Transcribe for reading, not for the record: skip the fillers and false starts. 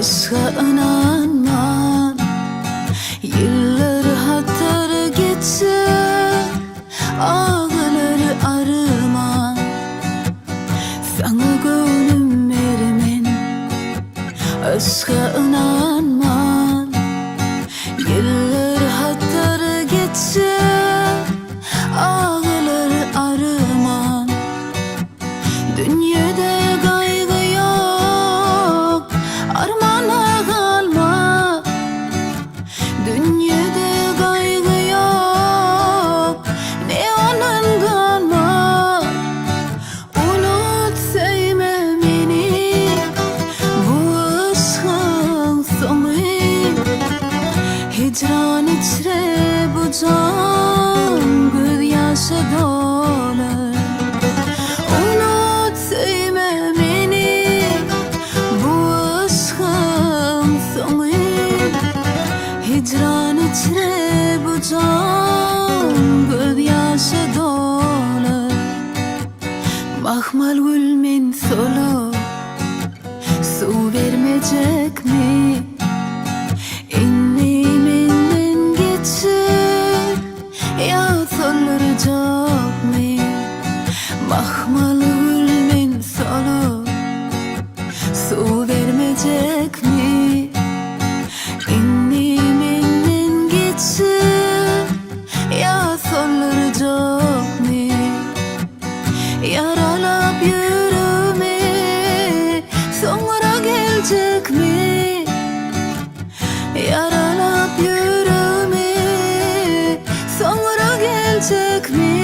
Aşka inanmam. Yıllar hatır geçse ağları arıma. Sana gönlüm vermen. Aşka inanmam. Yıllar hatır geçse ağları arıma. Dünyada kaygı yok, armana kalma. Dünyada kaygı yok, ne onun kalma. Unut sevme beni, bu aşkın sonu. Hicran içre bu can, gözyaşı dolar. Unut sevme beni, bu aşkın sonu. Hicran içre bu can, gözyaşı dolar. Mahmal gülmen solu, su vermeyecek mi? İnni menden geçir, ya sollayacak mı? Mahmal gülmen solu, su vermeyecek mi? İnni menden geçir, ya sollayacak mı? Yaralap yüreğimi, sonra gelecek mi? Yaralap yüreğimi, sonra gelecek mi?